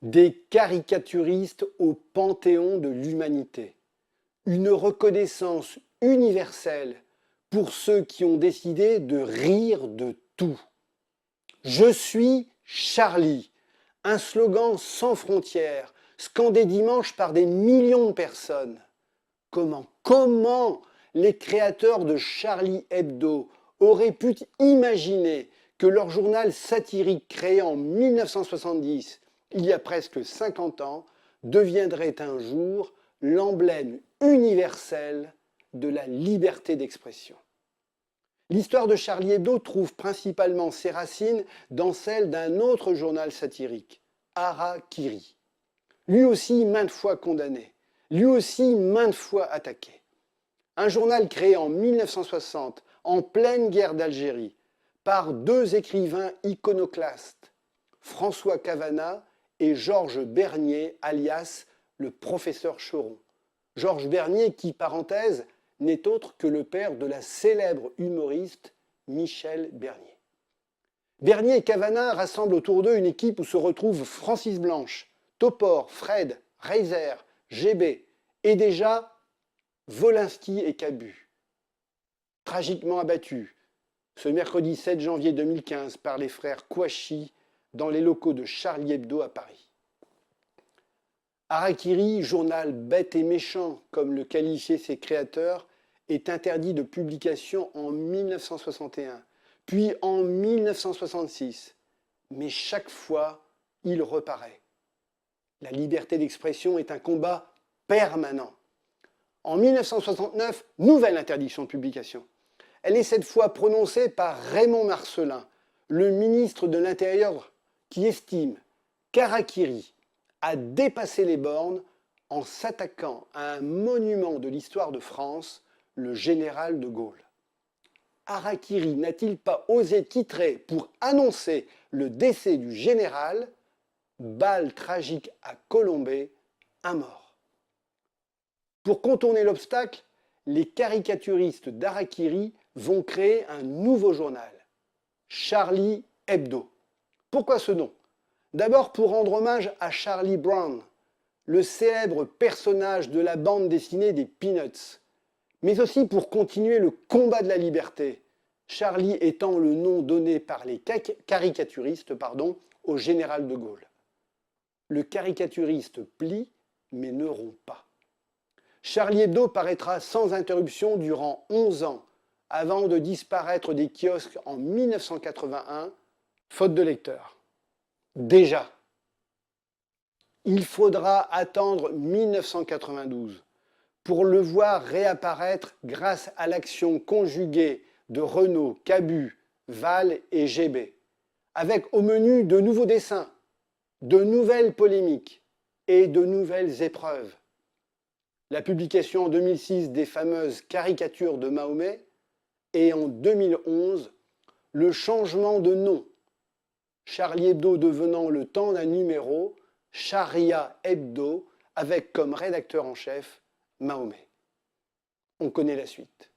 Des caricaturistes au panthéon de l'humanité. Une reconnaissance universelle pour ceux qui ont décidé de rire de tout. Je suis Charlie, un slogan sans frontières, scandé dimanche par des millions de personnes. Comment les créateurs de Charlie Hebdo auraient pu imaginer que leur journal satirique créé en 1970, il y a presque 50 ans, deviendrait un jour l'emblème universel de la liberté d'expression. L'histoire de Charlie Hebdo trouve principalement ses racines dans celle d'un autre journal satirique, Hara-Kiri. Lui aussi maintes fois condamné, lui aussi maintes fois attaqué. Un journal créé en 1960, en pleine guerre d'Algérie, par deux écrivains iconoclastes, François Cavana et Georges Bernier, alias le professeur Choron. Georges Bernier qui, parenthèse, n'est autre que le père de la célèbre humoriste Michel Bernier. Bernier et Cavana rassemblent autour d'eux une équipe où se retrouvent Francis Blanche, Topor, Fred, Reiser, GB et déjà Wolinski et Cabu. Tragiquement abattus ce mercredi 7 janvier 2015 par les frères Kouachi dans les locaux de Charlie Hebdo à Paris. Hara-Kiri, journal bête et méchant, comme le qualifiaient ses créateurs, est interdit de publication en 1961, puis en 1966. Mais chaque fois, il reparaît. La liberté d'expression est un combat permanent. En 1969, nouvelle interdiction de publication. Elle est cette fois prononcée par Raymond Marcellin, le ministre de l'Intérieur, qui estime qu'Hara-Kiri a dépassé les bornes en s'attaquant à un monument de l'histoire de France, le général de Gaulle. Hara-Kiri n'a-t-il pas osé titrer pour annoncer le décès du général « Balle tragique à Colombey, un mort ». Pour contourner l'obstacle, les caricaturistes d'Hara-Kiri vont créer un nouveau journal, Charlie Hebdo. Pourquoi ce nom? D'abord pour rendre hommage à Charlie Brown, le célèbre personnage de la bande dessinée des Peanuts, mais aussi pour continuer le combat de la liberté, Charlie étant le nom donné par les caricaturistes au général de Gaulle. Le caricaturiste plie, mais ne rompt pas. Charlie Hebdo paraîtra sans interruption durant 11 ans, avant de disparaître des kiosques en 1981, faute de lecteurs. Déjà, il faudra attendre 1992 pour le voir réapparaître grâce à l'action conjuguée de Renaud, Cabu, Val et GB, avec au menu de nouveaux dessins, de nouvelles polémiques et de nouvelles épreuves. La publication en 2006 des fameuses caricatures de Mahomet et en 2011, le changement de nom, Charlie Hebdo devenant le temps d'un numéro, Sharia Hebdo, avec comme rédacteur en chef Mahomet. On connaît la suite.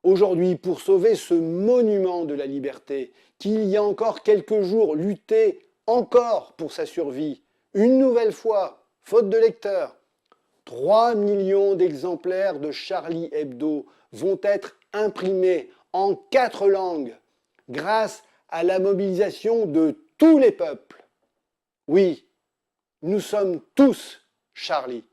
Aujourd'hui, pour sauver ce monument de la liberté, qui il y a encore quelques jours luttait encore pour sa survie, une nouvelle fois, faute de lecteurs, 3 millions d'exemplaires de Charlie Hebdo vont être imprimés en 4 langues grâce à la mobilisation de tous les peuples. Oui, nous sommes tous Charlie.